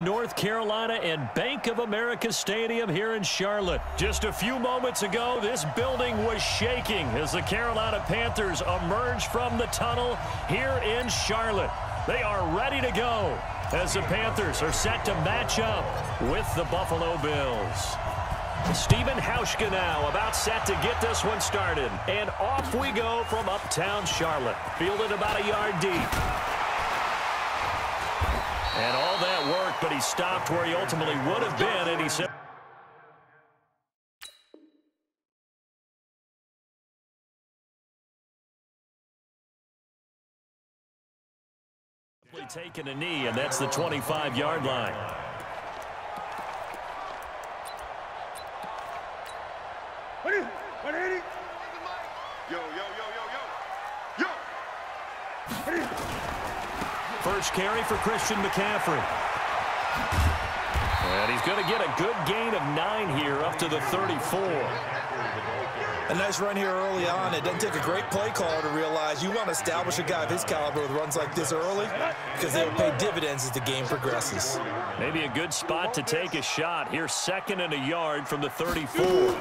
North Carolina and Bank of America Stadium here in Charlotte. Just a few moments ago, this building was shaking as the Carolina Panthers emerged from the tunnel here in Charlotte. They are ready to go as the Panthers are set to match up with the Buffalo Bills. Stephen Hauschka now about set to get this one started. And off we go from uptown Charlotte. Fielded about a yard deep. And all that work, but he stopped where he ultimately would have been, and he said, taking a knee, and that's the 25-yard line. First carry for Christian McCaffrey. And he's going to get a good gain of 9 here up to the 34. A nice run here early on. It doesn't take a great play caller to realize you want to establish a guy of his caliber with runs like this early because they will pay dividends as the game progresses. Maybe a good spot to take a shot. Here's 2nd and a yard from the 34.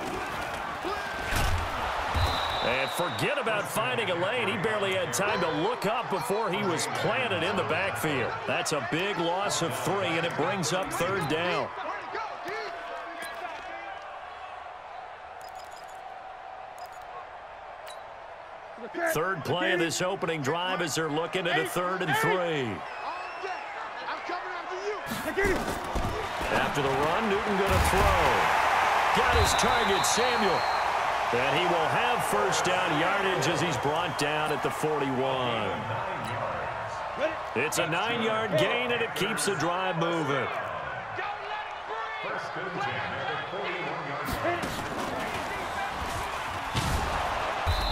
And forget about finding a lane. He barely had time to look up before he was planted in the backfield. That's a big loss of 3, and it brings up 3rd down. Third play of this opening drive as they're looking at a 3rd and 3. After the run, Newton going to throw. Got his target, Samuel. And he will have first down yardage as he's brought down at the 41. It's a 9-yard gain, and it keeps the drive moving.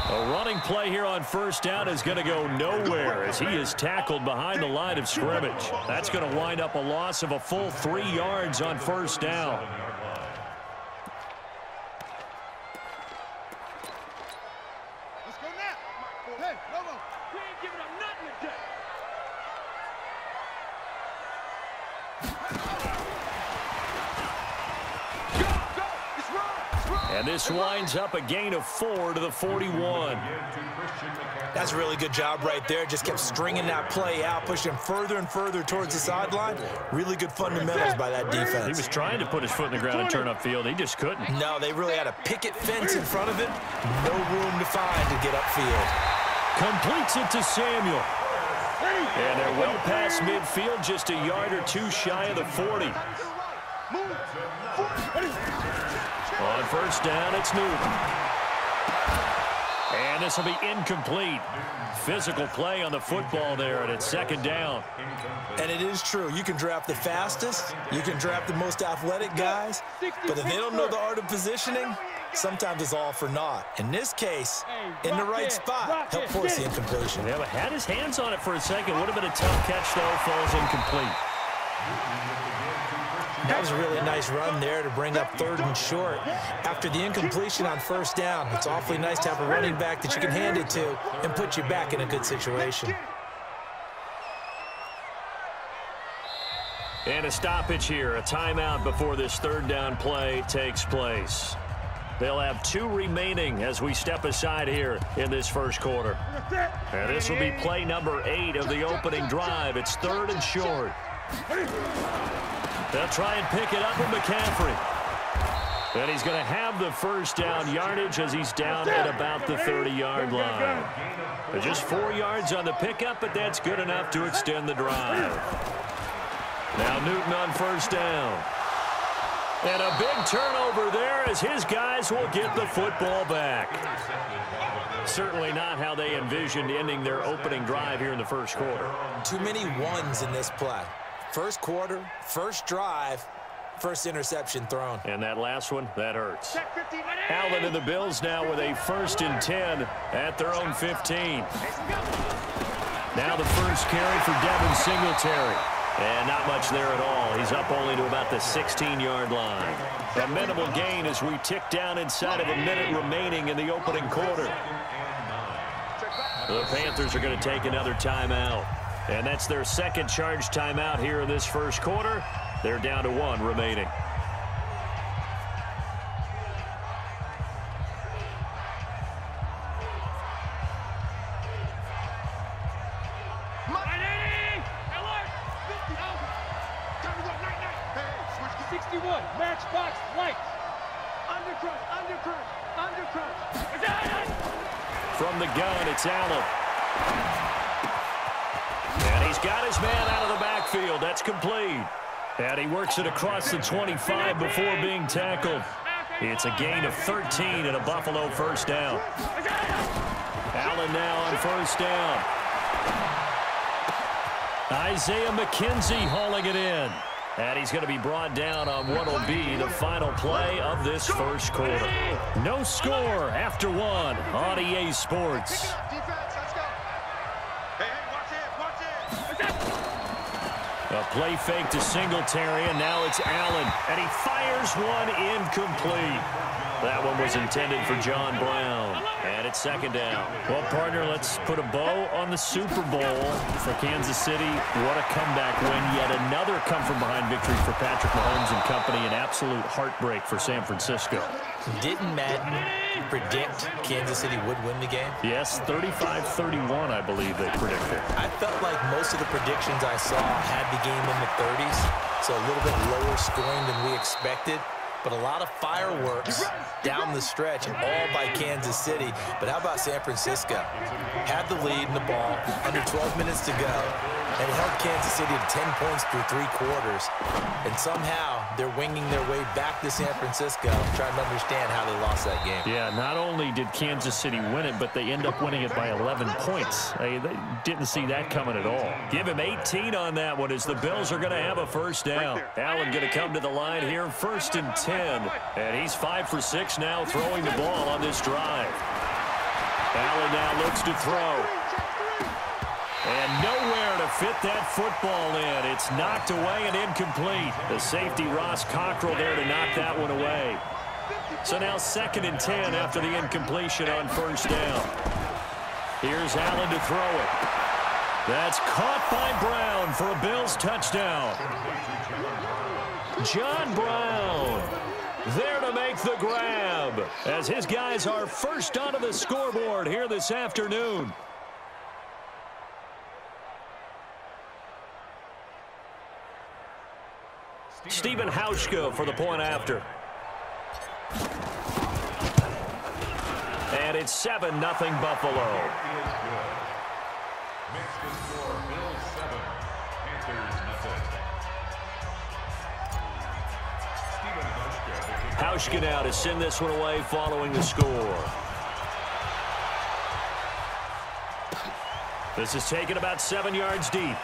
A running play here on first down is going to go nowhere as he is tackled behind the line of scrimmage. That's going to wind up a loss of a full 3 yards on first down. And this winds up a gain of 4 to the 41. That's a really good job right there. Just kept stringing that play out, pushing further and further towards the sideline. Really good fundamentals by that defense. He was trying to put his foot in the ground and turn upfield. He just couldn't. No, they really had a picket fence in front of it. No room to find to get upfield. Completes it to Samuel. And they're well past midfield, just a yard or 2 shy of the 40. On first down, it's Newton. And this will be incomplete. Physical play on the football there, and it's 2nd down. And it is true. You can draft the fastest. You can draft the most athletic guys. But if they don't know the art of positioning, sometimes it's all for naught. In this case, in the right spot, help force the incompletion. Yeah, but had his hands on it for a second. Would have been a tough catch, though. Falls incomplete. That was a really nice run there to bring up 3rd and short. After the incompletion on first down, it's awfully nice to have a running back that you can hand it to and put you back in a good situation. And a stoppage here, a timeout before this 3rd down play takes place. They'll have 2 remaining as we step aside here in this first quarter. And this will be play number 8 of the opening drive. It's 3rd and short. They'll try and pick it up with McCaffrey. And he's going to have the first down yardage as he's down at about the 30-yard line. Just 4 yards on the pickup, but that's good enough to extend the drive. Now Newton on first down. And a big turnover there as his guys will get the football back. Certainly not how they envisioned ending their opening drive here in the first quarter. Too many ones in this play. First quarter, first drive, first interception thrown. And that last one, that hurts. Allen and the Bills now with a 1st and 10 at their own 15. Now the first carry for Devin Singletary. And not much there at all. He's up only to about the 16-yard line. A minimal gain as we tick down inside of a minute remaining in the opening quarter. The Panthers are going to take another timeout. And that's their second charge timeout here in this first quarter. They're down to 1 remaining. Matchbox lights. Undercrunch. From the gun, it's Allen. And he's got his man out of the backfield. That's complete. And he works it across the 25 before being tackled. It's a gain of 13 and a Buffalo first down. Allen now on first down. Isaiah McKenzie hauling it in. And he's going to be brought down on what will be the final play of this first quarter. No score after 1 on EA Sports. A play fake to Singletary, and now it's Allen. And he fires one incomplete. That one was intended for John Brown. And it's second down. Well, partner, let's put a bow on the Super Bowl for Kansas City. What a comeback win. Yet another come-from-behind victory for Patrick Mahomes and company. An absolute heartbreak for San Francisco. Didn't Madden predict Kansas City would win the game? Yes, 35-31, I believe they predicted. I felt like most of the predictions I saw had the game in the 30s, so a little bit lower scoring than we expected. But a lot of fireworks down the stretch, all by Kansas City. But how about San Francisco? Had the lead in the ball, under 12 minutes to go, and held Kansas City to 10 points through 3 quarters. And somehow they're winging their way back to San Francisco, trying to understand how they lost that game. Yeah, not only did Kansas City win it, but they end up winning it by 11 points. They didn't see that coming at all. Give him 18 on that one as the Bills are going to have a first down. Allen going to come to the line here, 1st and 10. And he's 5 for 6 now throwing the ball on this drive. Allen now looks to throw. And nowhere to fit that football in. It's knocked away and incomplete. The safety, Ross Cockrell, there to knock that one away. So now 2nd and 10 after the incompletion on first down. Here's Allen to throw it. That's caught by Brown for a Bills touchdown. John Brown there to make the grab as his guys are first onto the scoreboard here this afternoon. Stephen Hauschka for the point after. And it's 7-0 Buffalo. Hauschka now to send this one away following the score. This is taken about 7 yards deep.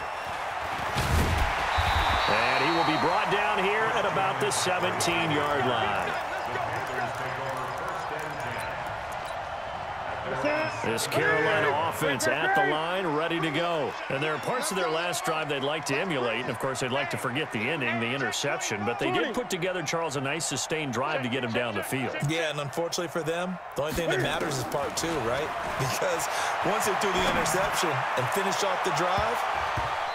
And he will be brought down here at about the 17-yard line. This Carolina offense at the line, ready to go. And there are parts of their last drive they'd like to emulate. And, of course, they'd like to forget the ending, the interception. But they did put together, Charles, a nice sustained drive to get him down the field. Yeah, and unfortunately for them, the only thing that matters is part 2, right? Because once they threw the interception and finished off the drive,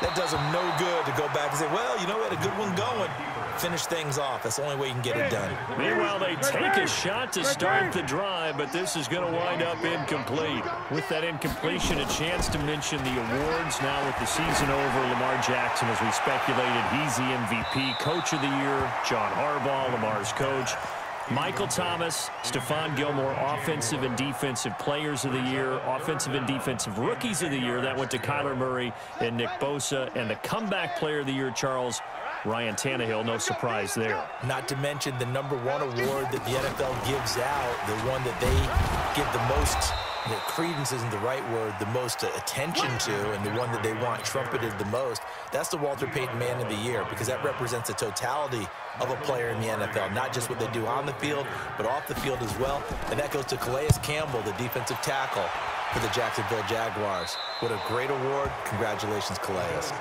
that does them no good to go back and say, well, you know, we had a good one going. Finish things off. That's the only way you can get it done. Meanwhile, they take a shot to start the drive, but this is going to wind up incomplete. With that incompletion, a chance to mention the awards. Now with the season over, Lamar Jackson, as we speculated, he's the MVP. Coach of the Year, John Harbaugh, Lamar's coach. Michael Thomas, Stephon Gilmore, Offensive and Defensive Players of the Year, Offensive and Defensive Rookies of the Year. That went to Kyler Murray and Nick Bosa. And the Comeback Player of the Year, Charles, Ryan Tannehill, no surprise there. Not to mention the #1 award that the NFL gives out, the one that they give the most, the credence isn't the right word, the most attention to, and the one that they want trumpeted the most. That's the Walter Payton Man of the Year, because that represents the totality of a player in the NFL, not just what they do on the field, but off the field as well. And that goes to Calais Campbell, the defensive tackle for the Jacksonville Jaguars. What a great award. Congratulations, Calais.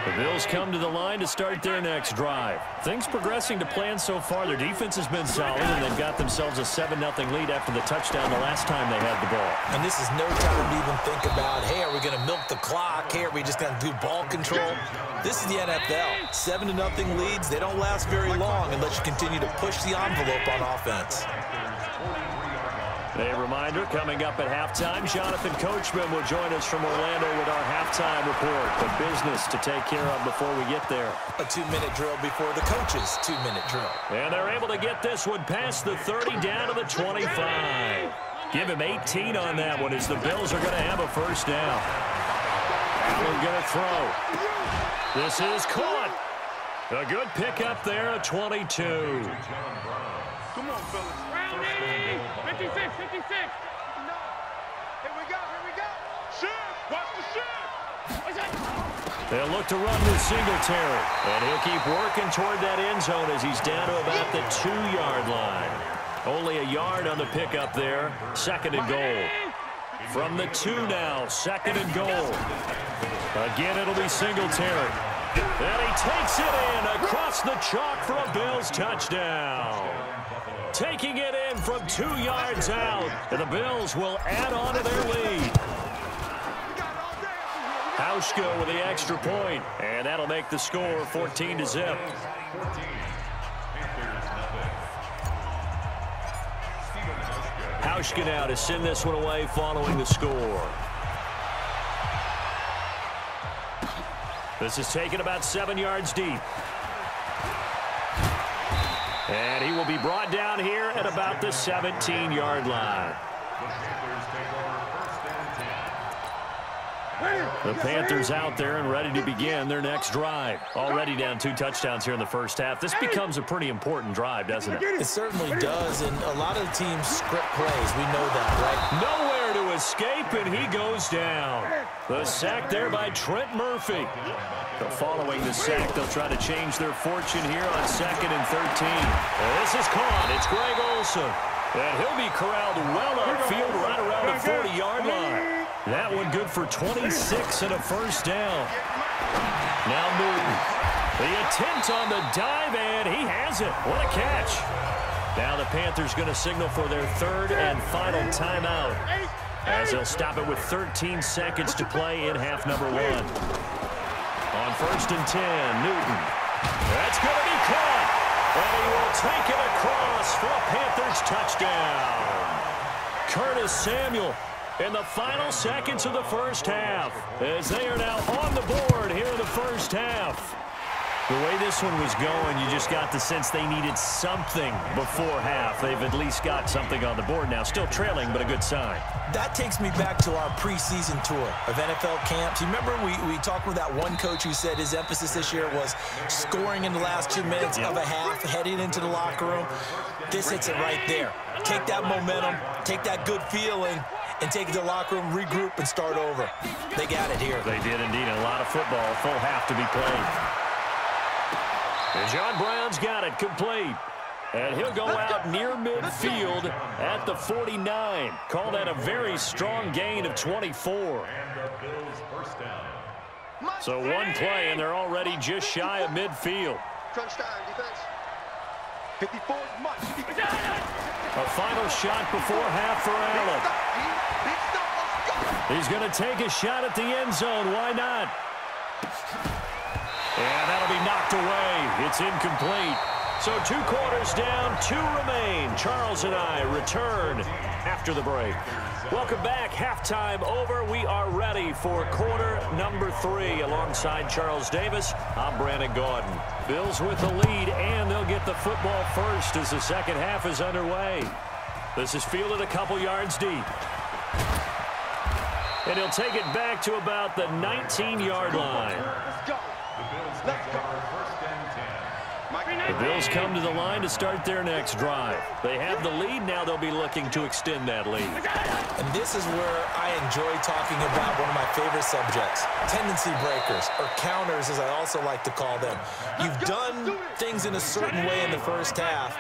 The Bills come to the line to start their next drive. Things progressing to plan so far. Their defense has been solid, and they've got themselves a 7-0 lead after the touchdown the last time they had the ball. And this is no time to even think about, hey, are we going to milk the clock? Hey, are we just going to do ball control? This is the NFL. 7-0 leads, they don't last very long unless you continue to push the envelope on offense. A reminder, coming up at halftime, Jonathan Coachman will join us from Orlando with our halftime report. But business to take care of before we get there. A 2-minute drill before the coach's 2-minute drill. And they're able to get this one past the 30 down to the 25. Give him 18 on that one as the Bills are going to have a first down. Allen going to throw. This is caught. A good pickup there at 22. Come on, fellas. Round 80. 56, 56. Here we go, here we go. Shoot, watch the shoot. They'll look to run with Singletary. And he'll keep working toward that end zone as he's down to about the 2-yard line. Only a yard on the pickup there. 2nd and goal. From the 2 now, 2nd and goal. Again, it'll be Singletary. And he takes it in across the chalk for a Bills touchdown. Taking it in from 2 yards out. And the Bills will add on to their lead. Hauschka with the extra point. And that'll make the score 14-0. Hauschka now to send this one away following the score. This is taken about 7 yards deep. And he will be brought down here at about the 17-yard line. The Panthers out there and ready to begin their next drive. Already down 2 touchdowns here in the first half. This becomes a pretty important drive, doesn't it? It certainly does, and a lot of the teams script plays. We know that, right? Nowhere to escape, and he goes down. The sack there by Trent Murphy. Following the sack, they'll try to change their fortune here on 2nd and 13. This is caught. It's Greg Olsen. And he'll be corralled well upfield right around the 40-yard line. That one good for 26 and a first down. Now Newton. The attempt on the dive, and he has it. What a catch. Now the Panthers going to signal for their 3rd and final timeout, as they'll stop it with 13 seconds to play in half number 1. On 1st and 10, Newton. That's going to be caught. And he will take it across for a Panthers touchdown. Curtis Samuel in the final seconds of the first half, as they are now on the board here in the first half. The way this one was going, you just got the sense they needed something before half. They've at least got something on the board now. Still trailing, but a good sign. That takes me back to our preseason tour of NFL camps. You remember we talked with that one coach who said his emphasis this year was scoring in the last 2 minutes of a half, heading into the locker room. This hits it right there. Take that momentum, take that good feeling, and take it to the locker room, regroup, and start over. They got it here. They did indeed. A lot of football, full half to be played. And John Brown's got it complete. And he'll go out near midfield at the 49. Call that a very strong gain of 24. So one play, and they're already just shy of midfield. Crunch time, defense. 54 is much. A final shot before half for Allen. He's going to take a shot at the end zone. Why not? And that'll be knocked away. It's incomplete. So 2 quarters down, 2 remain. Charles and I return after the break. Welcome back. Halftime over. We are ready for quarter number 3. Alongside Charles Davis, I'm Brandon Gaudin. Bills with the lead, and they'll get the football first as the second half is underway. This is fielded a couple yards deep. And he'll take it back to about the 19-yard line. Let's go. Let's go. The Bills come to the line to start their next drive. They have the lead. Now they'll be looking to extend that lead. And this is where I enjoy talking about one of my favorite subjects, tendency breakers, or counters as I also like to call them. You've done things in a certain way in the first half,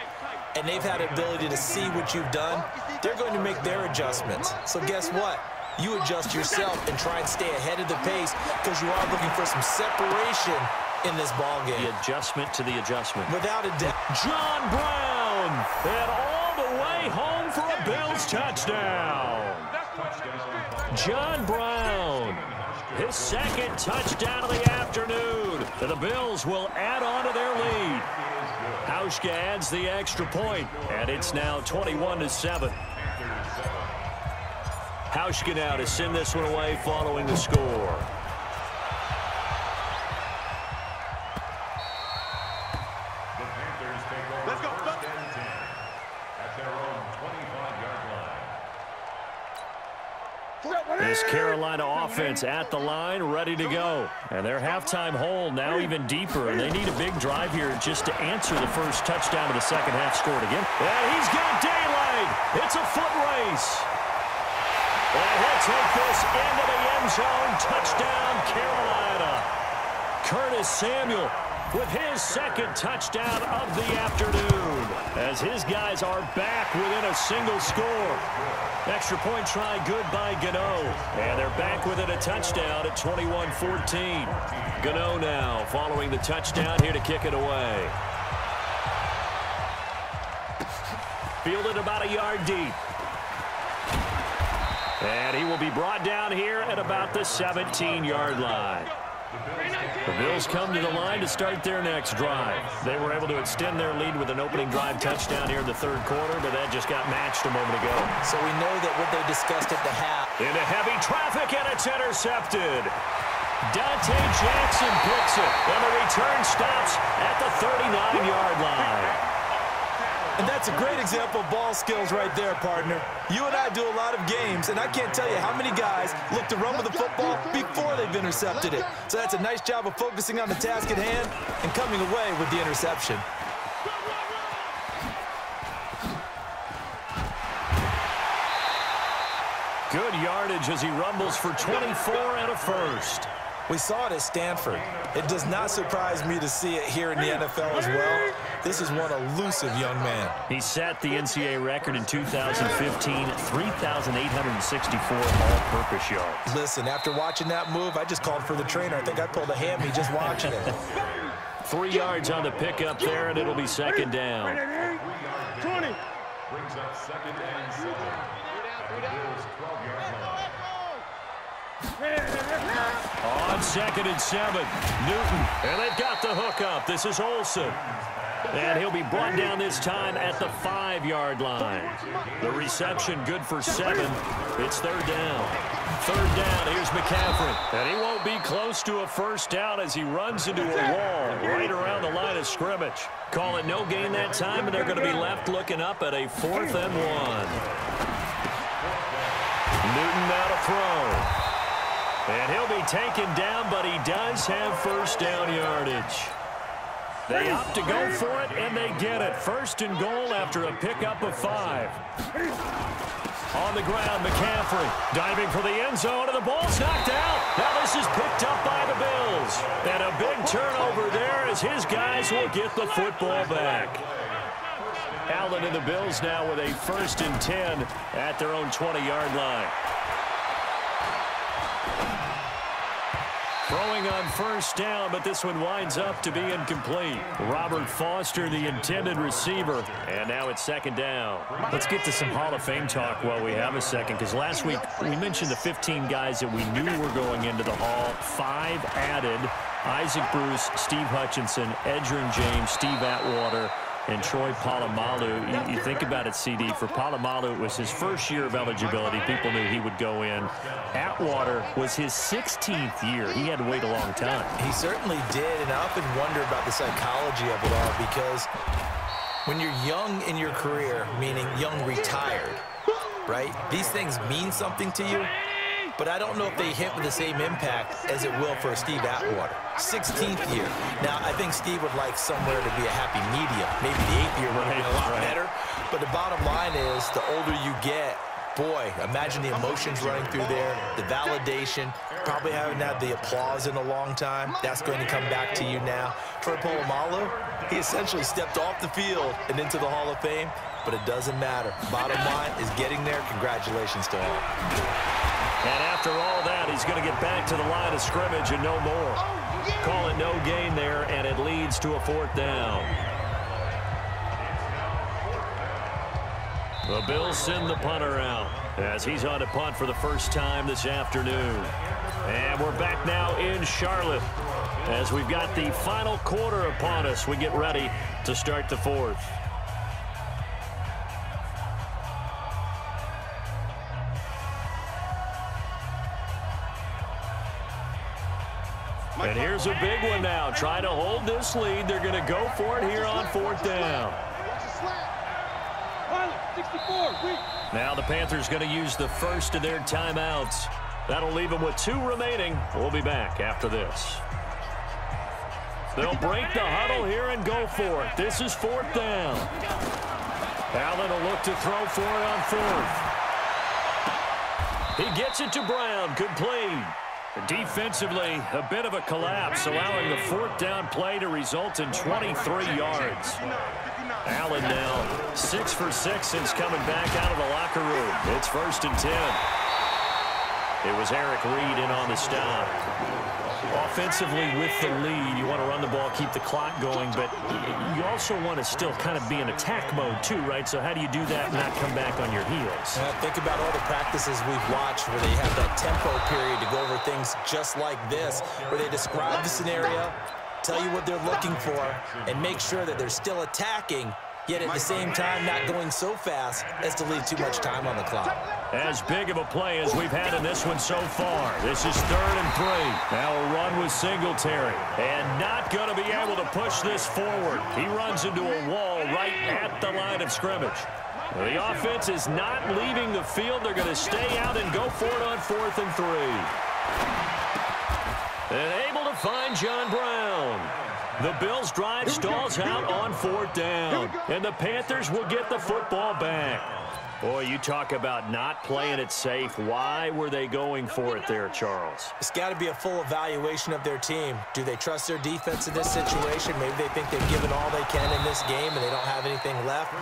and they've had the ability to see what you've done. They're going to make their adjustments. So guess what? you adjust yourself and try and stay ahead of the pace because you are looking for some separation in this ball game. The adjustment to the adjustment. Without a doubt. John Brown, and all the way home for a Bills touchdown. John Brown, his second touchdown of the afternoon. And the Bills will add on to their lead. H2H adds the extra point, and it's now 21-7. H2H now to send this one away following the score. Let's go. This Carolina offense at the line, ready to go. And their halftime hole now even deeper, and they need a big drive here just to answer the first touchdown of the second half scored again. And he's got daylight. It's a foot race. And he'll take this into the end zone. Touchdown, Carolina. Curtis Samuel with his second touchdown of the afternoon, as his guys are back within a single score. Extra point try good by Gano, and they're back within a touchdown at 21-14. Gano now following the touchdown here to kick it away. Fielded about a yard deep. And he will be brought down here at about the 17-yard line. The Bills come to the line to start their next drive. They were able to extend their lead with an opening drive touchdown here in the third quarter, but that just got matched a moment ago. So we know that what they discussed at the half. Into heavy traffic, and it's intercepted. Dante Jackson picks it, and the return stops at the 39-yard line. And that's a great example of ball skills right there, partner. You and I do a lot of games, and I can't tell you how many guys look to run with the football before they've intercepted it. So that's a nice job of focusing on the task at hand and coming away with the interception. Good yardage as he rumbles for 24 and a first. We saw it at Stanford. It does not surprise me to see it here in the NFL as well. This is one elusive young man. He set the NCAA record in 2015, 3,864 all-purpose yards. Listen, after watching that move, I just called for the trainer. I think I pulled a hammy just watching it. 3 yards on the pickup there, and it'll be second down. 20. Brings up second and 7. Bills 12-yard line. On second and 7, Newton, and they've got the hook up. This is Olsen, and he'll be brought down this time at the 5-yard line. The reception good for 7. It's third down. Third down, here's McCaffrey, and he won't be close to a first down as he runs into a wall right around the line of scrimmage. Call it no gain that time, and they're going to be left looking up at a 4th and 1. Newton now to throw. And he'll be taken down, but he does have first down yardage. They opt to go for it, and they get it. First and goal after a pickup of 5. On the ground, McCaffrey diving for the end zone, and the ball's knocked out. Now this is picked up by the Bills. And a big turnover there as his guys will get the football back. Allen and the Bills now with a 1st and 10 at their own 20-yard line. Throwing on first down, but this one winds up to be incomplete. Robert Foster, the intended receiver, and now it's second down. Let's get to some Hall of Fame talk while we have a second, because last week we mentioned the 15 guys that we knew were going into the Hall. 5 added: Isaac Bruce, Steve Hutchinson, Edgerrin James, Steve Atwater, and Troy Polamalu. You think about it, CD. For Polamalu, it was his first year of eligibility. People knew he would go in. Atwater was his 16th year. He had to wait a long time. He certainly did, and I often wonder about the psychology of it all, because when you're young in your career, meaning young retired, right, these things mean something to you. But I don't know if they hit with the same impact as it will for Steve Atwater. 16th year. Now, I think Steve would like somewhere to be a happy medium. Maybe the 8th year would have been a lot better. But the bottom line is, the older you get, boy, imagine the emotions running through there, the validation, probably haven't had the applause in a long time. That's going to come back to you now. For Polamalu, he essentially stepped off the field and into the Hall of Fame, but it doesn't matter. Bottom line is getting there. Congratulations to all. And after all that, he's going to get back to the line of scrimmage and no more. Call it no gain there, and it leads to a 4th down. The Bills send the punter out as he's on to punt for the first time this afternoon. And we're back now in Charlotte as we've got the final quarter upon us. We get ready to start the 4th. And here's a big one now. Trying to hold this lead. They're going to go for it here on 4th down. Now the Panthers going to use the first of their timeouts. That'll leave them with 2 remaining. We'll be back after this. They'll break the huddle here and go for it. This is 4th down. Allen will look to throw for it on 4th. He gets it to Brown. Good play. Defensively, a bit of a collapse, allowing the 4th down play to result in 23 yards. Allen now 6 for 6 since coming back out of the locker room. It's 1st and 10. It was Eric Reed in on the stop. Offensively with the lead, you want to run the ball, keep the clock going, but you also want to still kind of be in attack mode too, right? So how do you do that and not come back on your heels? Think about all the practices we've watched where they have that tempo period to go over things just like this, where they describe the scenario, tell you what they're looking for, and make sure that they're still attacking, yet at the same time not going so fast as to leave too much time on the clock. As big of a play as we've had in this one so far. This is 3rd and 3. Now a run with Singletary. And not going to be able to push this forward. He runs into a wall right at the line of scrimmage. The offense is not leaving the field. They're going to stay out and go for it on 4th and 3. And able to find John Brown. The Bills' drive stalls out on 4th down. And the Panthers will get the football back. Boy, you talk about not playing it safe. Why were they going for it there, Charles? It's got to be a full evaluation of their team. Do they trust their defense in this situation? Maybe they think they've given all they can in this game and they don't have anything left.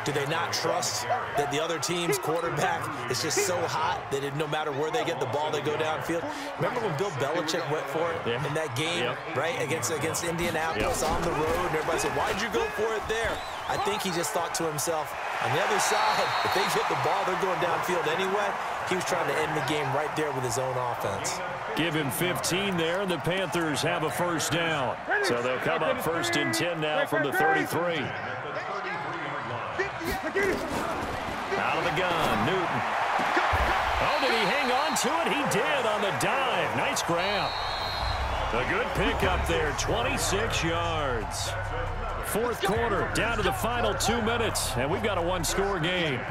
Do they not trust that the other team's quarterback is just so hot that no matter where they get the ball, they go downfield? Remember when Bill Belichick went for it in that game, right, against Indianapolis on the road? And everybody said, why'd you go for it there? I think he just thought to himself, on the other side, if they get the ball, they're going downfield anyway. He was trying to end the game right there with his own offense. Give him 15 there, and the Panthers have a 1st down. So they'll come up 1st and 10 now from the 33. Out of the gun, Newton. Oh, did he hang on to it? He did on the dive. Nice grab. A good pickup there, 26 yards. 4th quarter, down to the final 2 minutes, and we've got a 1-score game.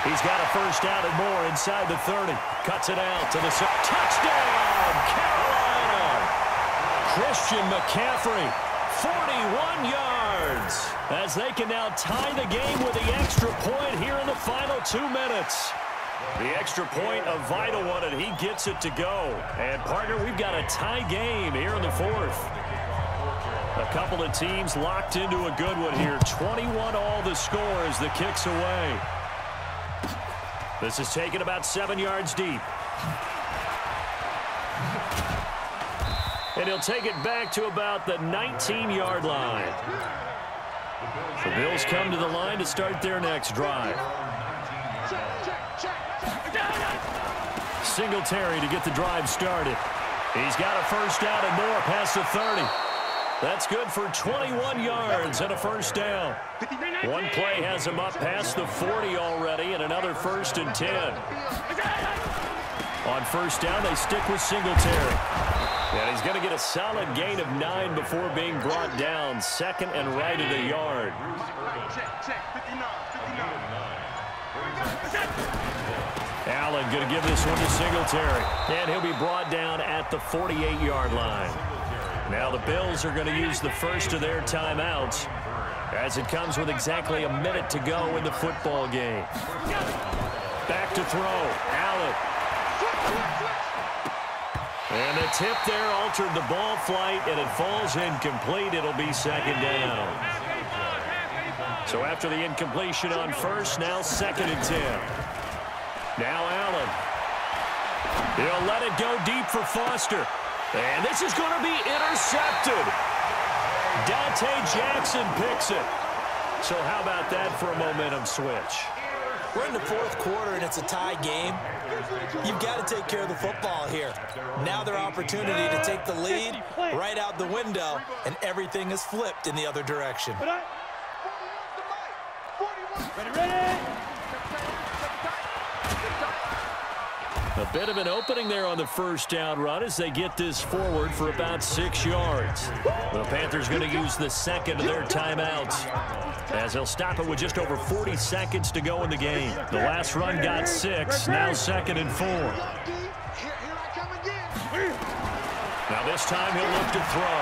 He's got a 1st down and more inside the 30. Cuts it out to the touchdown, Carolina! Christian McCaffrey, 41 yards, as they can now tie the game with the extra point here in the final 2 minutes. The extra point, a vital one, and he gets it to go. And, partner, we've got a tie game here in the 4th. A couple of teams locked into a good one here. 21 all the score as the kick's away. This is taken about 7 yards deep. And he'll take it back to about the 19-yard line. The Bills come to the line to start their next drive. Singletary to get the drive started. He's got a 1st down and more past the 30. That's good for 21 yards and a 1st down. One play has him up past the 40 already, and another 1st and 10. On 1st down, they stick with Singletary. And he's going to get a solid gain of 9 before being brought down. 2nd and right at a yard. Allen going to give this one to Singletary. And he'll be brought down at the 48-yard line. Now the Bills are going to use the first of their timeouts as it comes with exactly a minute to go in the football game. Back to throw. Allen. And the tip there altered the ball flight, and it falls incomplete. It'll be second down. So after the incompletion on first, now 2nd and 10. Now Allen. He'll let it go deep for Foster. And this is going to be intercepted. Dante Jackson picks it. So how about that for a momentum switch? We're in the 4th quarter, and it's a tie game. You've got to take care of the football here. Now their opportunity to take the lead right out the window, and everything is flipped in the other direction. A bit of an opening there on the first down run as they get this forward for about 6 yards. The Panthers going to use the 2nd of their timeouts as they'll stop it with just over 40 seconds to go in the game. The last run got 6, now 2nd and 4. Now this time he'll look to throw.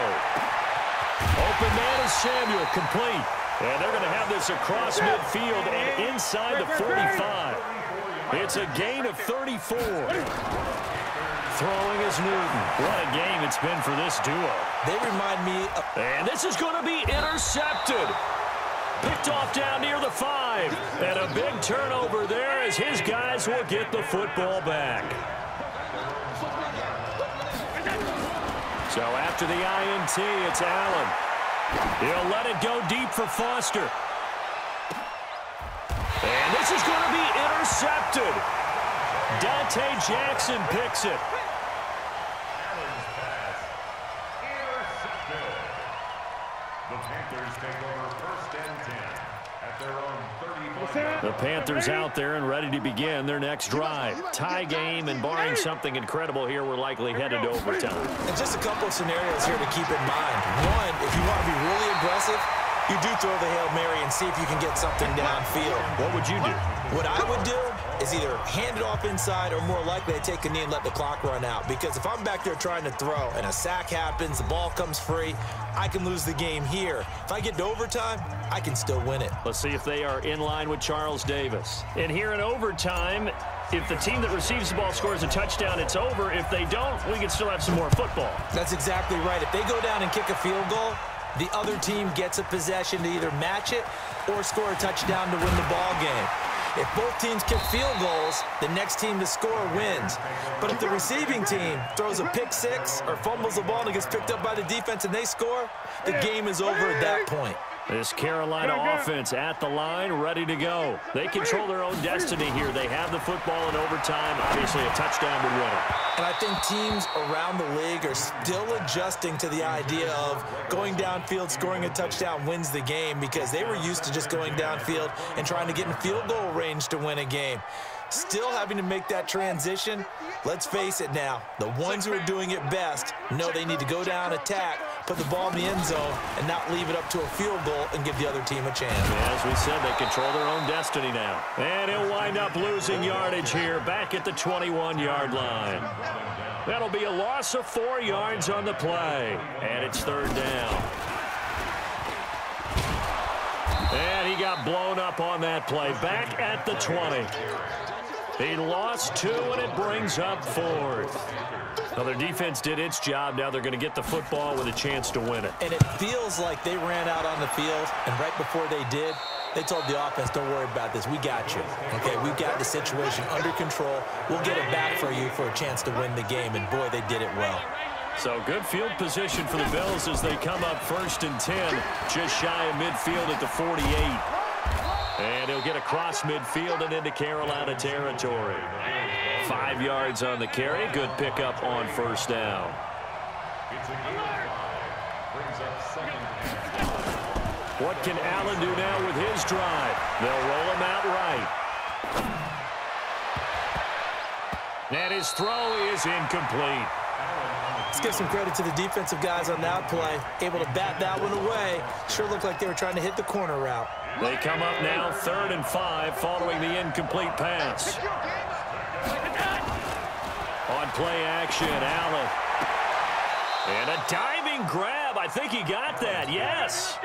Open man is Samuel, complete. And they're going to have this across midfield and inside the 45. It's a gain of 34. Throwing is Newton. What a game it's been for this duo. They remind me of... And this is going to be intercepted. Picked off down near the 5. And a big turnover there as his guys will get the football back. So after the INT, it's Allen. He'll let it go deep for Foster. And this is going to be intercepted. Dante Jackson picks it. The Panthers take over 1st and 10 at their own 35. The Panthers out there and ready to begin their next drive. Tie game, and barring something incredible here, we're likely headed to overtime. And just a couple of scenarios here to keep in mind. One, if you want to be really aggressive, you do throw the Hail Mary and see if you can get something downfield. What would you do? What I would do is either hand it off inside or more likely to take a knee and let the clock run out. Because if I'm back there trying to throw and a sack happens, the ball comes free, I can lose the game here. If I get to overtime, I can still win it. Let's see if they are in line with Charles Davis. And here in overtime, if the team that receives the ball scores a touchdown, it's over. If they don't, we can still have some more football. That's exactly right. If they go down and kick a field goal, the other team gets a possession to either match it or score a touchdown to win the ball game. If both teams kick field goals, the next team to score wins. But if the receiving team throws a pick 6 or fumbles the ball and it gets picked up by the defense and they score, the game is over at that point. This Carolina offense at the line, ready to go. They control their own destiny here. They have the football in overtime. Obviously, a touchdown to win it. And I think teams around the league are still adjusting to the idea of going downfield, scoring a touchdown wins the game, because they were used to just going downfield and trying to get in field goal range to win a game. Still having to make that transition. Let's face it now, the ones who are doing it best know they need to go down, attack, put the ball in the end zone, and not leave it up to a field goal and give the other team a chance. Yeah, as we said, they control their own destiny now. And he'll wind up losing yardage here back at the 21-yard line. That'll be a loss of 4 yards on the play. And it's 3rd down. And he got blown up on that play. Back at the 20. He lost 2, and it brings up 4th. Now, their defense did its job. Now they're going to get the football with a chance to win it. And it feels like they ran out on the field, and right before they did, they told the offense, don't worry about this. We got you. Okay, we've got the situation under control. We'll get it back for you for a chance to win the game. And, boy, they did it well. So good field position for the Bills as they come up 1st and 10, just shy of midfield at the 48. And he'll get across midfield and into Carolina territory. 5 yards on the carry. Good pickup on 1st down. What can Allen do now with his drive? They'll roll him out right. And his throw is incomplete. Let's give some credit to the defensive guys on that play. Able to bat that one away. Sure looked like they were trying to hit the corner route. They come up now 3rd and 5 following the incomplete pass. On play action, Allen. And a diving grab. I think he got that. Yes.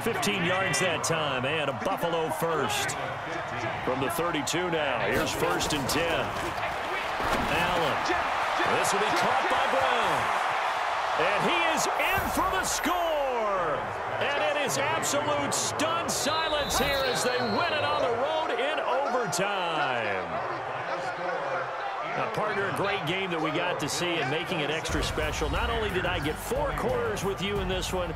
15 yards that time, and a Buffalo first. From the 32 now. Here's 1st and 10. Allen. This will be caught by Brown. And he is in for the score. And it is absolute stunned silence here as they win it on the road in overtime. Now, partner, a great game that we got to see and making it extra special. Not only did I get 4 quarters with you in this one,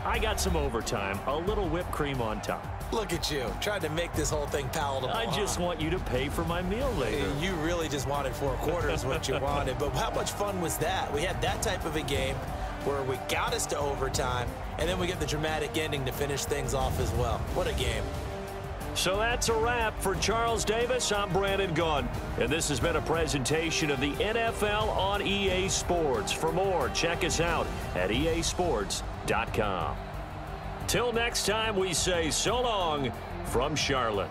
I got some overtime, a little whipped cream on top. Look at you, trying to make this whole thing palatable. I just want you to pay for my meal later. You really just wanted 4 quarters what you wanted, but how much fun was that? We had that type of a game where we got us to overtime, and then we get the dramatic ending to finish things off as well. What a game. So that's a wrap for Charles Davis. I'm Brandon Gunn, and this has been a presentation of the NFL on EA Sports. For more, check us out at easports.com. Till next time, we say so long from Charlotte.